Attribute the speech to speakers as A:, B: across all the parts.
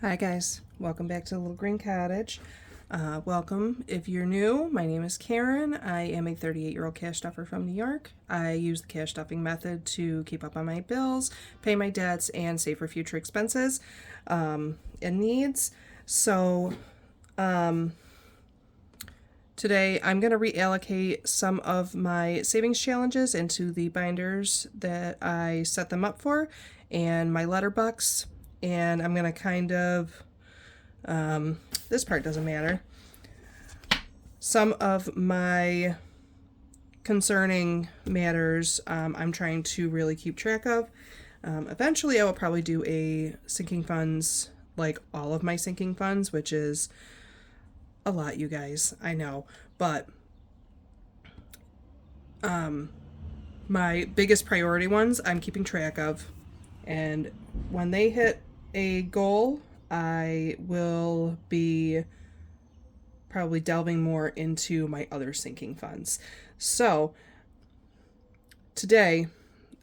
A: Hi guys, welcome back to the Little Green Cottage. Welcome if you're new. My name is Karen. I am a 38-year-old cash stuffer from New York. I use the cash stuffing method to keep up on my bills, pay my debts, and save for future expenses and needs. So today I'm going to reallocate some of my savings challenges into the binders that I set them up for and my letterbox. And I'm going to kind of, this part doesn't matter, some of my concerning matters I'm trying to really keep track of. Eventually I will probably do a sinking funds, like all of my sinking funds, which is a lot, you guys, I know, but my biggest priority ones I'm keeping track of, and when they hit a goal, I will be probably delving more into my other sinking funds. So today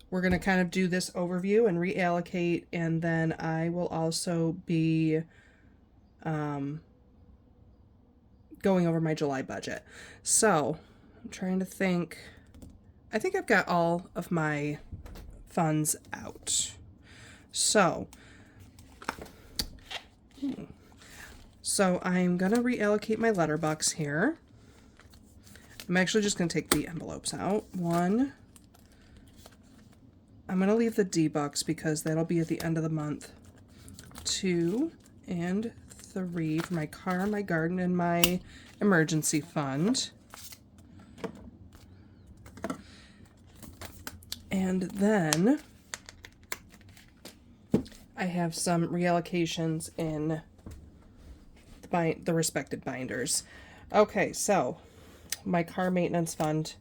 A: we're going to kind of do this overview and reallocate, and then I will also be going over my July budget. So I'm trying to think. I think I've got all of my funds out. So I'm going to reallocate my letterbox here. I'm actually just going to take the envelopes out. One. I'm going to leave the D-bucks because that'll be at the end of the month. 2 and 3 for my car, my garden, and my emergency fund. And then I have some reallocations in the respective binders. Okay, so my car maintenance fund.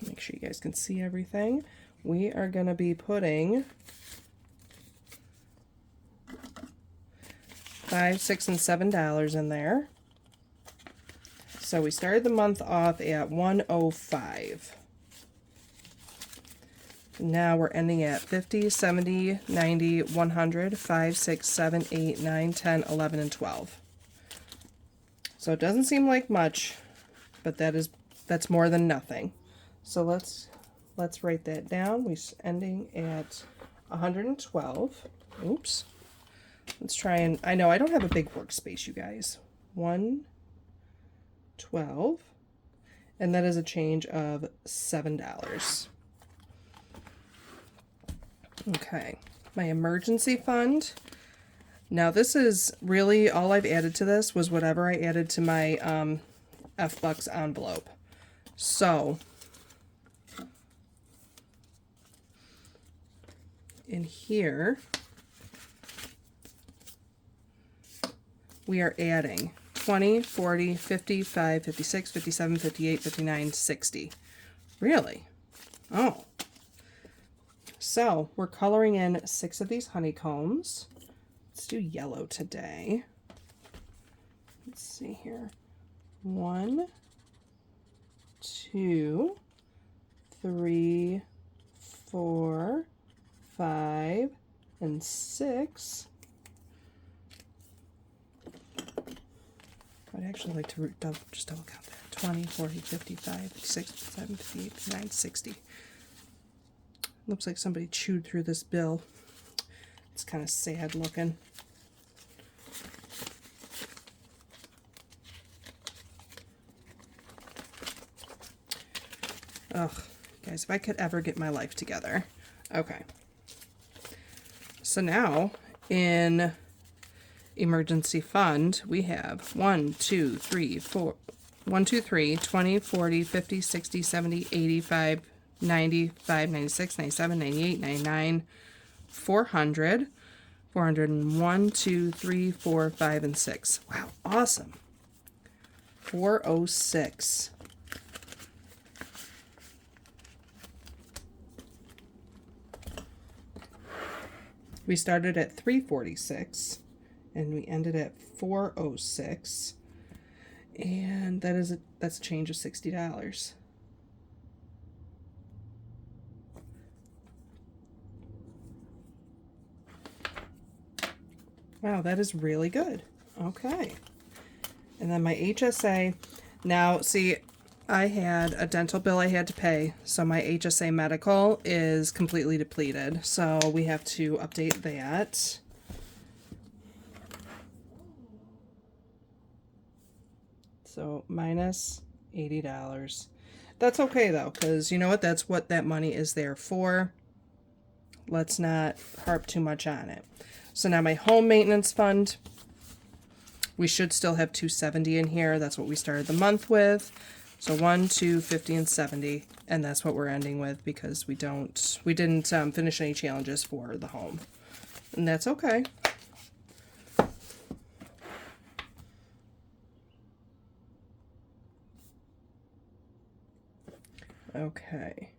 A: Make sure you guys can see everything. We are going to be putting $5, $6, and $7 in there. So we started the month off at $105. Now we're ending at 50, 70, 90, 100, 5, 6, 7, 8, 9, 10, 11, and 12. So it doesn't seem like much, but that's more than nothing. So let's write that down. We're ending at 112. Oops. Let's try and, I know I don't have a big workspace, you guys. 112. And that is a change of $7. Okay, my emergency fund. Now this is really all I've added to this was whatever I added to my F-Bucks envelope. So in here we are adding 20, 40, 55, 56, 57, 58, 59, 60. Really? Oh. So we're coloring in 6 of these honeycombs. Let's do yellow today. Let's see here. 1, 2, 3, 4, 5, and 6. I'd actually like to just double count that. 20, 40, 55, 56, 57, 58, 59, 60. Looks like somebody chewed through this bill. It's kind of sad looking. Ugh, guys, if I could ever get my life together. Okay. So now in emergency fund, we have 1, 2, 3, 4, 1, 2, 3, 20, 40, 50, 60, 70, 85, 95, 96, 97, 98, 99, 400, 401, 2, 3, 4, 5, and 6. Wow, awesome. 406. We started at 346 and we ended at 406. And that's a change of $60. Wow, that is really good. Okay. And then my HSA. Now, see, I had a dental bill I had to pay, so my HSA medical is completely depleted. So we have to update that. So minus $80. That's okay though, because you know what? That's what that money is there for. Let's not harp too much on it. So now my home maintenance fund, we should still have 270 in here. That's what we started the month with. So 1, 2, 50, and 70, and that's what we're ending with because we didn't finish any challenges for the home, and that's okay. Okay.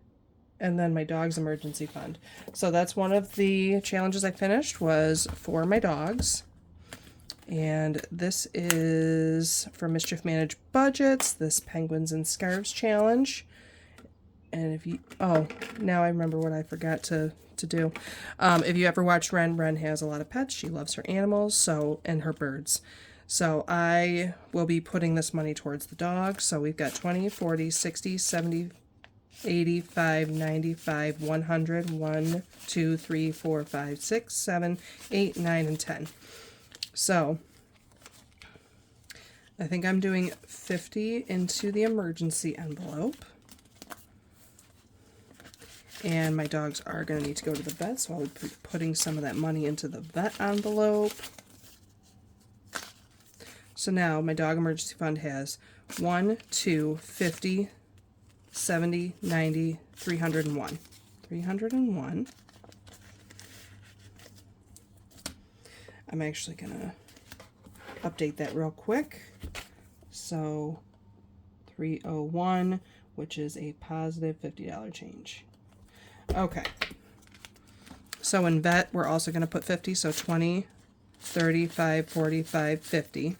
A: And then my dog's emergency fund. So that's one of the challenges I finished was for my dogs. And this is for Mischief Managed Budgets, this Penguins and Scarves challenge. And if you, oh, now I remember what I forgot to do. If you ever watch Ren has a lot of pets. She loves her animals, so, and her birds. So I will be putting this money towards the dog. So we've got 20, 40, 60, 70, 85, 95, 100, 1, 2, 3, 4, 5, 6, 7, 8, 9, and 10. So I think I'm doing 50 into the emergency envelope. And my dogs are going to need to go to the vet, so I'll be putting some of that money into the vet envelope. So now my dog emergency fund has 1, 2, 50, 70, 90, 301. 301. I'm actually going to update that real quick. So 301, which is a positive $50 change. Okay. So in vet, we're also going to put 50, so 20, 35, 45, 50.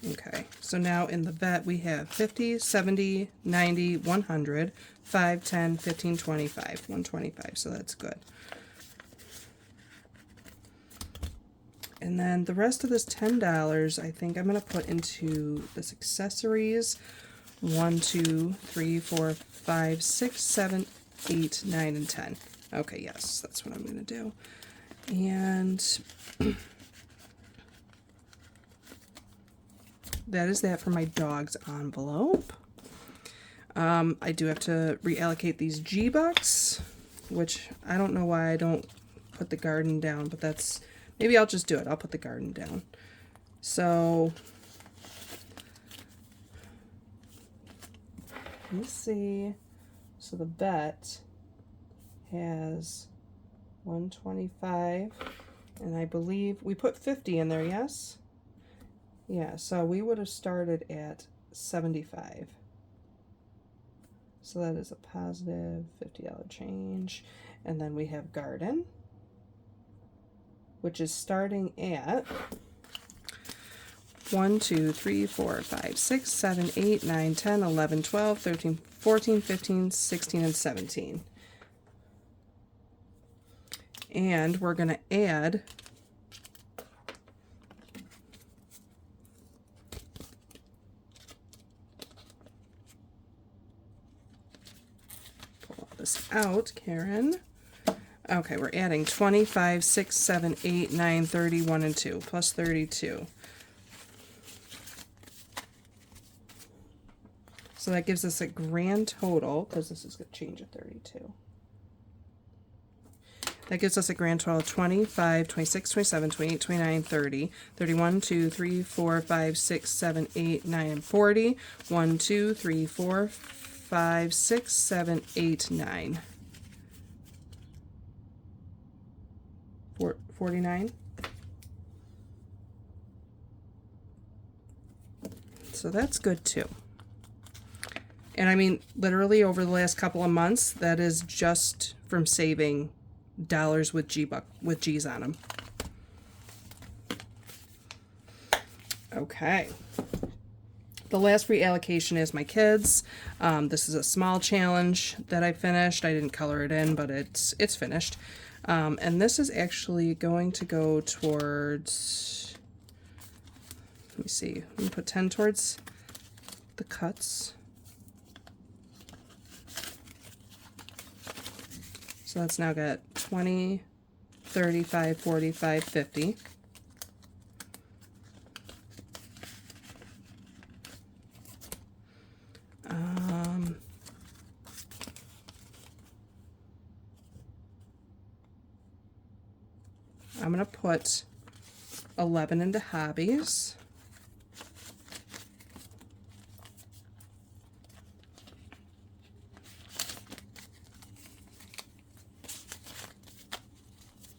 A: Okay, so now in the vet we have 50, 70, 90, 100, 5, 10, 15, 25, 125, so that's good. And then the rest of this $10, I think I'm going to put into this accessories. 1, 2, 3, 4, 5, 6, 7, 8, 9, and 10. Okay, yes, that's what I'm going to do. And that is that for my dog's envelope. I do have to reallocate these G-Bucks, which I don't know why I don't put the garden down, but that's, maybe I'll just do it. I'll put the garden down. So, let me see. So the vet has 125, and I believe we put 50 in there, yes? Yeah, so we would have started at 75. So that is a positive $50 change. And then we have garden, which is starting at 1, 2, 3, 4, 5, 6, 7, 8, 9, 10, 11, 12, 13, 14, 15, 16, and 17. And we're going to add this out, Karen. Okay, we're adding 25, 6, 7, 8, 9, 30, 1, and 2, plus 32. So that gives us a grand total, because this is going to change at 32. That gives us a grand total of 25, 26, 27, 28, 29, 30, 31, 2, 3, 4, 5, 6, 7, 8, 9, and 40. 1, 2, 3, 4, 5, 6, 7, 8, 9. 49. So that's good too. And I mean, literally over the last couple of months, that is just from saving dollars with G's on them. Okay. The last reallocation is my kids. This is a small challenge that I finished. I didn't color it in, but it's finished. And this is actually going to go towards, let me see, I'm gonna put 10 towards the cuts. So that's now got 20, 35, 45, 50. I'm going to put 11 into hobbies.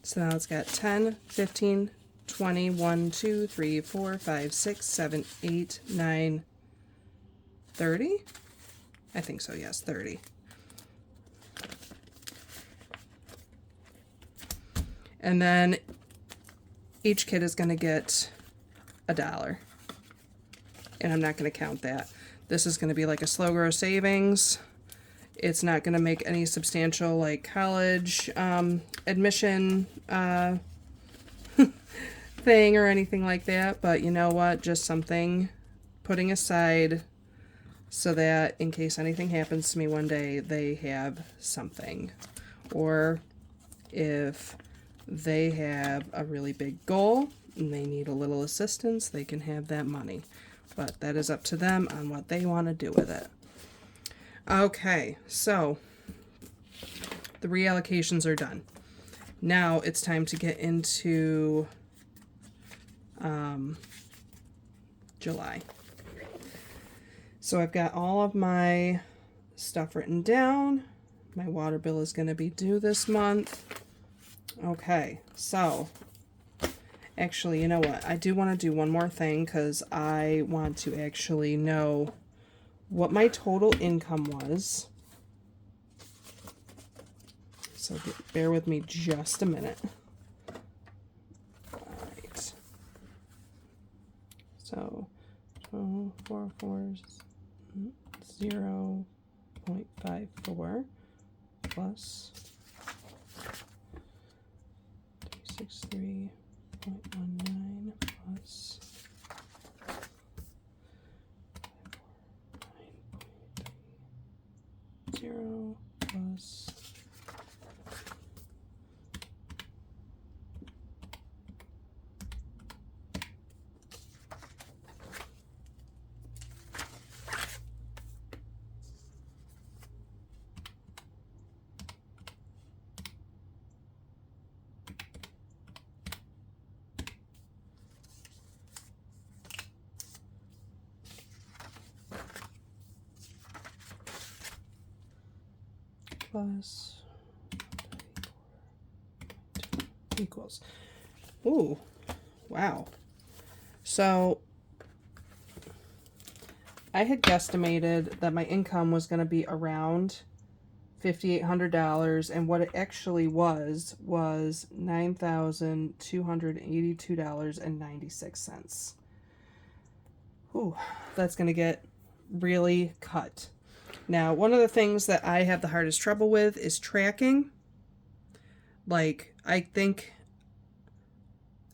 A: So now it's got 10, 15, 20, 1, 2, 3, 4, 5, 6, 7, 8, 9, 30? I think so, yes, 30. And then each kid is going to get $1. And I'm not going to count that. This is going to be like a slow grow savings. It's not going to make any substantial like college admission thing or anything like that. But you know what? Just something putting aside so that in case anything happens to me one day, they have something. Or if they have a really big goal and they need a little assistance, they can have that money. But that is up to them on what they want to do with it. Okay, so the reallocations are done. Now it's time to get into July. So I've got all of my stuff written down. My water bill is going to be due this month. Okay, so actually, you know what? I do want to do one more thing because I want to actually know what my total income was. So bear with me just a minute. All right. So 0.54 plus 363.19 plus 9.0 plus plus equals. Ooh, wow. So I had guesstimated that my income was going to be around $5,800, and what it actually was $9,282.96. Ooh, that's going to get really cut. Now, one of the things that I have the hardest trouble with is tracking. Like, I think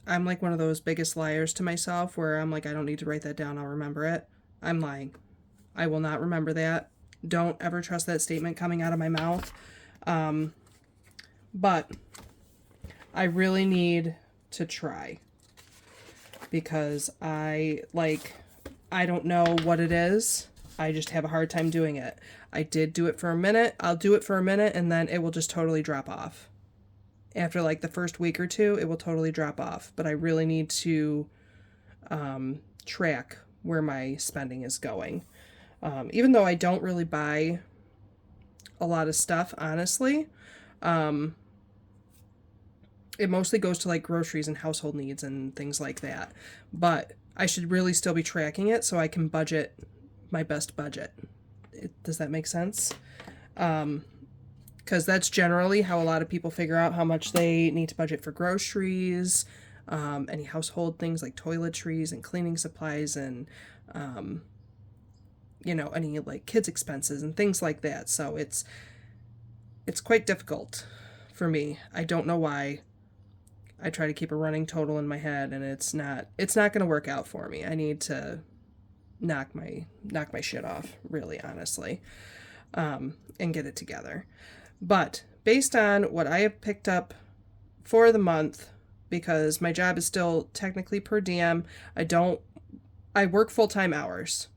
A: I'm like one of those biggest liars to myself where I'm like, I don't need to write that down, I'll remember it. I'm lying. I will not remember that. Don't ever trust that statement coming out of my mouth. But I really need to try because I don't know what it is. I just have a hard time doing it. I did do it for a minute. I'll do it for a minute and then it will just totally drop off. After like the first week or two, it will totally drop off. But I really need to track where my spending is going. Even though I don't really buy a lot of stuff, honestly, it mostly goes to like groceries and household needs and things like that. But I should really still be tracking it so I can budget my best budget. Does that make sense? Because that's generally how a lot of people figure out how much they need to budget for groceries, any household things like toiletries and cleaning supplies and any like kids expenses and things like that. So it's quite difficult for me. I don't know why. I try to keep a running total in my head, and it's not going to work out for me. I need to knock my shit off, really honestly, and get it together. But based on what I have picked up for the month, because my job is still technically per diem, I work full-time hours.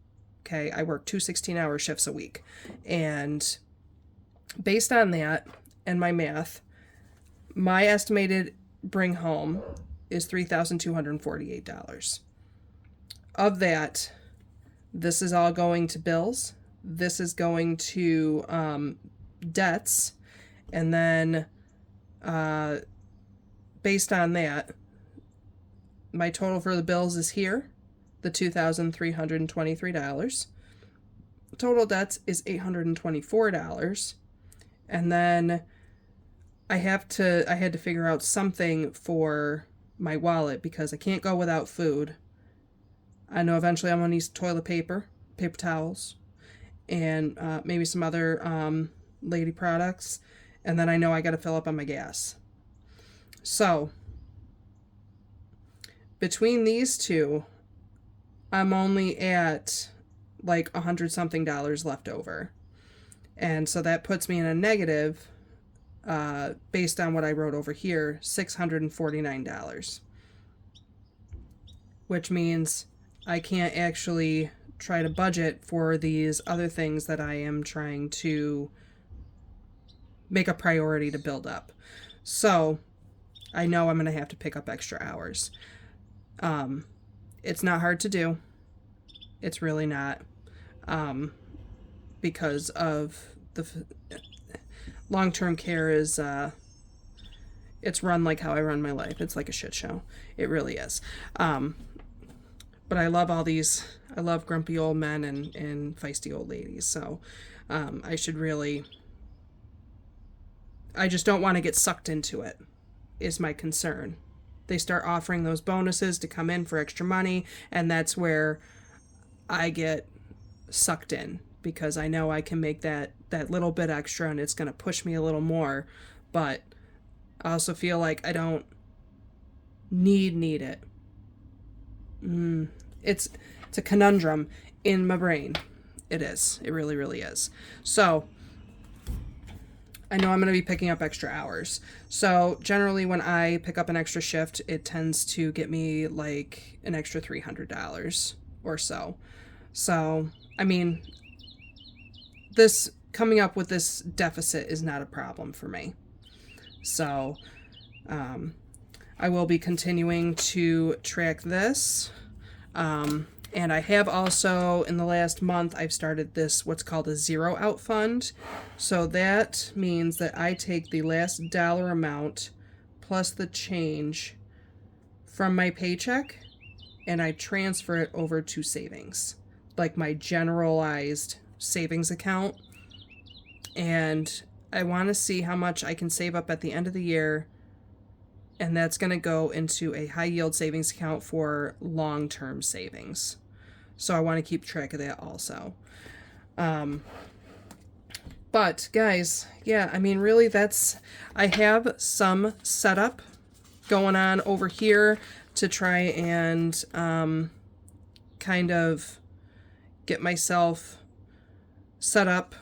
A: Okay, I work 2 16-hour shifts a week. And based on that and my math, my estimated bring home is $3,248. Of that, this is all going to bills. This is going to debts. And then based on that, my total for the bills is here, the $2,323. Total debts is $824. And then I had to figure out something for my wallet because I can't go without food. I know eventually I'm going to need toilet paper, paper towels, and maybe some other lady products. And then I know I got to fill up on my gas. So between these two, I'm only at like $100-something left over. And so that puts me in a negative, based on what I wrote over here, $649. Which means I can't actually try to budget for these other things that I am trying to make a priority to build up. So I know I'm going to have to pick up extra hours. It's not hard to do. It's really not. Because of the long-term care is, it's run like how I run my life. It's like a shit show. It really is. But I love I love grumpy old men and feisty old ladies. So I just don't want to get sucked into it, is my concern. They start offering those bonuses to come in for extra money, and that's where I get sucked in, because I know I can make that little bit extra and it's going to push me a little more, but I also feel like I don't need it. It's a conundrum in my brain. It is. It really, really is. So I know I'm going to be picking up extra hours. So generally when I pick up an extra shift, it tends to get me like an extra $300 or so. So, I mean, this coming up with this deficit is not a problem for me. So I will be continuing to track this. And I have also, in the last month, I've started this, what's called a zero out fund. So that means that I take the last dollar amount plus the change from my paycheck and I transfer it over to savings, like my generalized savings account. And I want to see how much I can save up at the end of the year. And that's going to go into a high yield savings account for long-term savings. So I want to keep track of that also. But guys, yeah, I mean, really I have some setup going on over here to try and kind of get myself set up.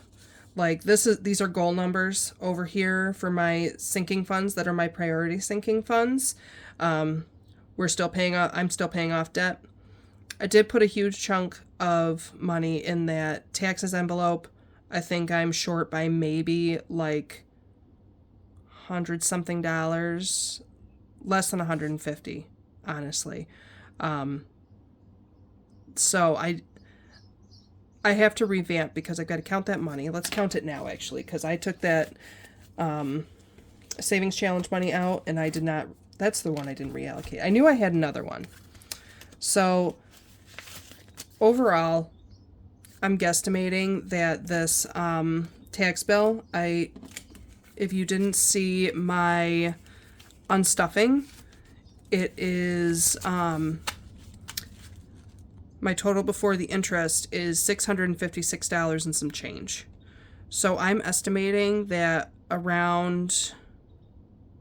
A: Like these are goal numbers over here for my sinking funds that are my priority sinking funds. I'm still paying off debt. I did put a huge chunk of money in that taxes envelope. I think I'm short by maybe like $100-something, less than 150, honestly. So I have to revamp because I've got to count that money. Let's count it now, actually, because I took that savings challenge money out, and I did not. That's the one I didn't reallocate. I knew I had another one. So overall, I'm guesstimating that this tax bill, if you didn't see my unstuffing, it is My total before the interest is $656 and some change. So I'm estimating that around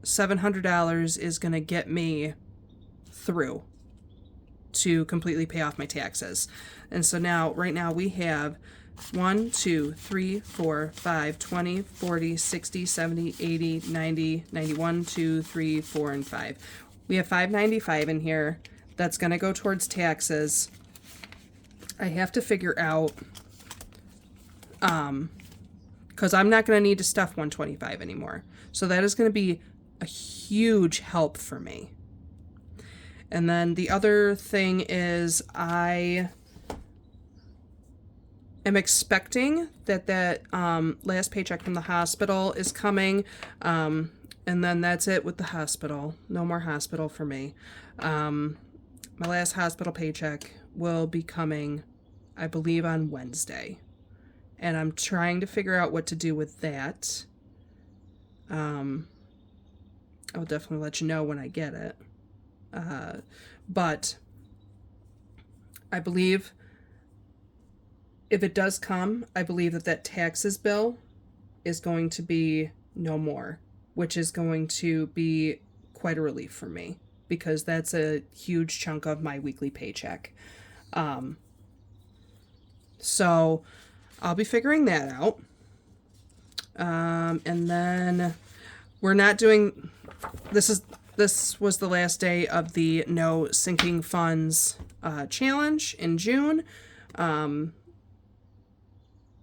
A: $700 is going to get me through to completely pay off my taxes. And so now, right now, we have 1, 2, 3, 4, 5, 20, 40, 60, 70, 80, 90, 91, 2, 3, 4, and 5. We have $595 in here. That's going to go towards taxes. I have to figure out, because I'm not going to need to stuff 125 anymore. So that is going to be a huge help for me. And then the other thing is I am expecting that last paycheck from the hospital is coming. And then that's it with the hospital. No more hospital for me. My last hospital paycheck will be coming, I believe, on Wednesday. And I'm trying to figure out what to do with that. I'll definitely let you know when I get it. But I believe if it does come, I believe that taxes bill is going to be no more, which is going to be quite a relief for me because that's a huge chunk of my weekly paycheck. So I'll be figuring that out. And then we're not doing, this was the last day of the no sinking funds challenge in June.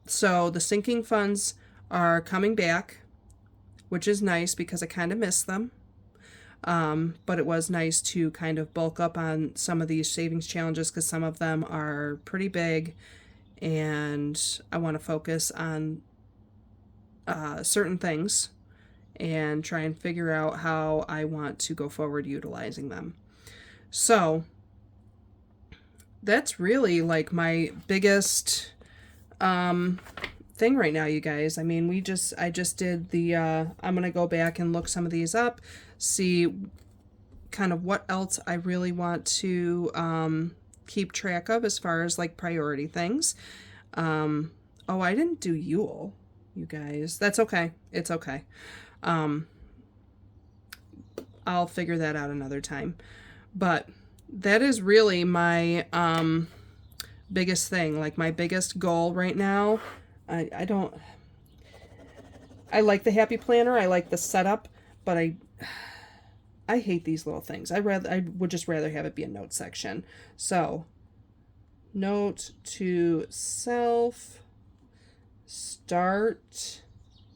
A: So the sinking funds are coming back, which is nice because I kind of miss them. But it was nice to kind of bulk up on some of these savings challenges because some of them are pretty big and I want to focus on certain things and try and figure out how I want to go forward utilizing them. So that's really like my biggest thing right now, you guys. I mean, I just did the I'm gonna go back and look some of these up, see kind of what else I really want to keep track of as far as like priority things. Oh, I didn't do Yule, you guys. That's okay. It's okay. I'll figure that out another time. But that is really my biggest thing, like my biggest goal right now. I like the happy planner. I like the setup, but I hate these little things. I would just rather have it be a note section. So, note to self, start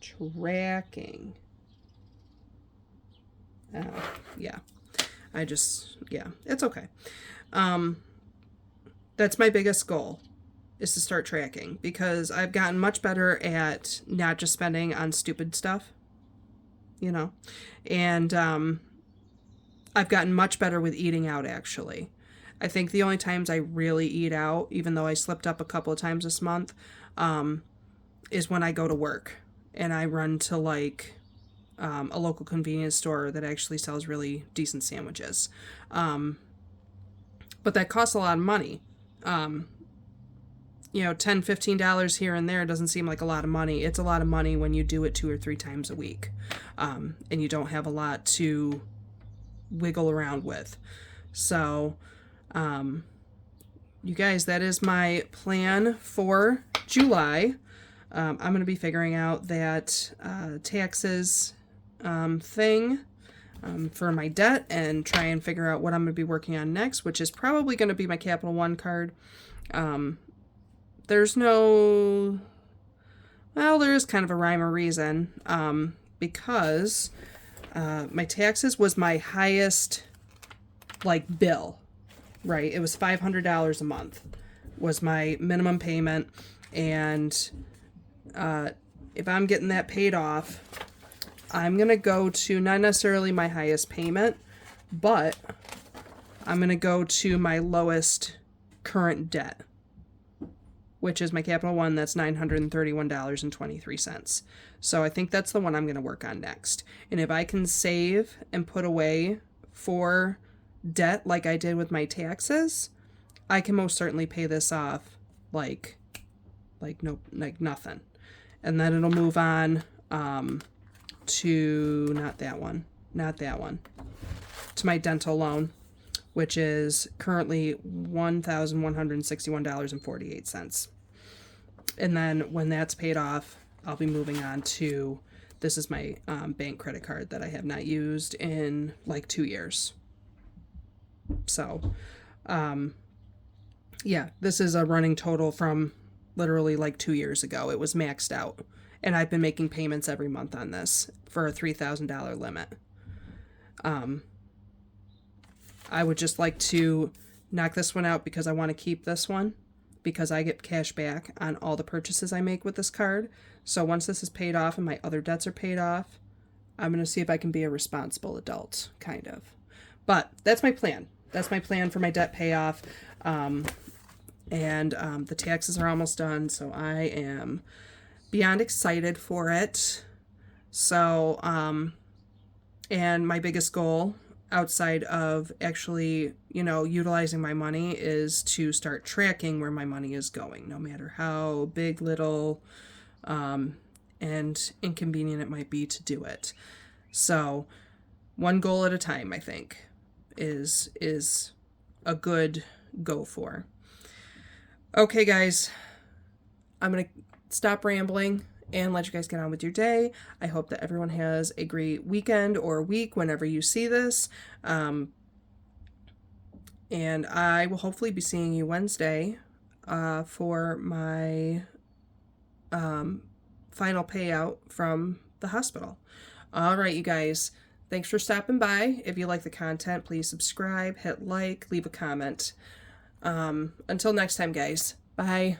A: tracking. Yeah. It's okay. That's my biggest goal, is to start tracking, because I've gotten much better at not just spending on stupid stuff, and I've gotten much better with eating out, actually. I think the only times I really eat out, even though I slipped up a couple of times this month, is when I go to work and I run to like a local convenience store that actually sells really decent sandwiches. But that costs a lot of money. $10, $15 here and there doesn't seem like a lot of money. It's a lot of money when you do it 2 or 3 times a week, and you don't have a lot to wiggle around with. So, you guys, that is my plan for July. I'm going to be figuring out that taxes thing for my debt and try and figure out what I'm going to be working on next, which is probably going to be my Capital One card. There is kind of a rhyme or reason, because my taxes was my highest bill, right? It was $500 a month was my minimum payment, and if I'm getting that paid off, I'm going to go to not necessarily my highest payment, but I'm going to go to my lowest current debt, which is my Capital One. That's $931.23. So I think that's the one I'm going to work on next. And if I can save and put away for debt like I did with my taxes, I can most certainly pay this off like nothing. And then it'll move on to not that one, to my dental loan, which is currently $1,161.48. And then when that's paid off, I'll be moving on to, this is my bank credit card that I have not used in like 2 years. So, yeah, this is a running total from literally like 2 years ago. It was maxed out. And I've been making payments every month on this for a $3,000 limit. I would just like to knock this one out because I want to keep this one because I get cash back on all the purchases I make with this card. So once this is paid off and my other debts are paid off, I'm going to see if I can be a responsible adult, kind of. But that's my plan. That's my plan for my debt payoff. And the taxes are almost done, so I am beyond excited for it. So, and my biggest goal outside of actually, utilizing my money is to start tracking where my money is going, no matter how big, little, and inconvenient it might be to do it. So, one goal at a time, I think, is a good go for. Okay, guys, I'm going to stop rambling and let you guys get on with your day. I hope that everyone has a great weekend or week whenever you see this. And I will hopefully be seeing you Wednesday for my final payout from the hospital. All right, you guys. Thanks for stopping by. If you like the content, please subscribe, hit like, leave a comment. Until next time, guys. Bye.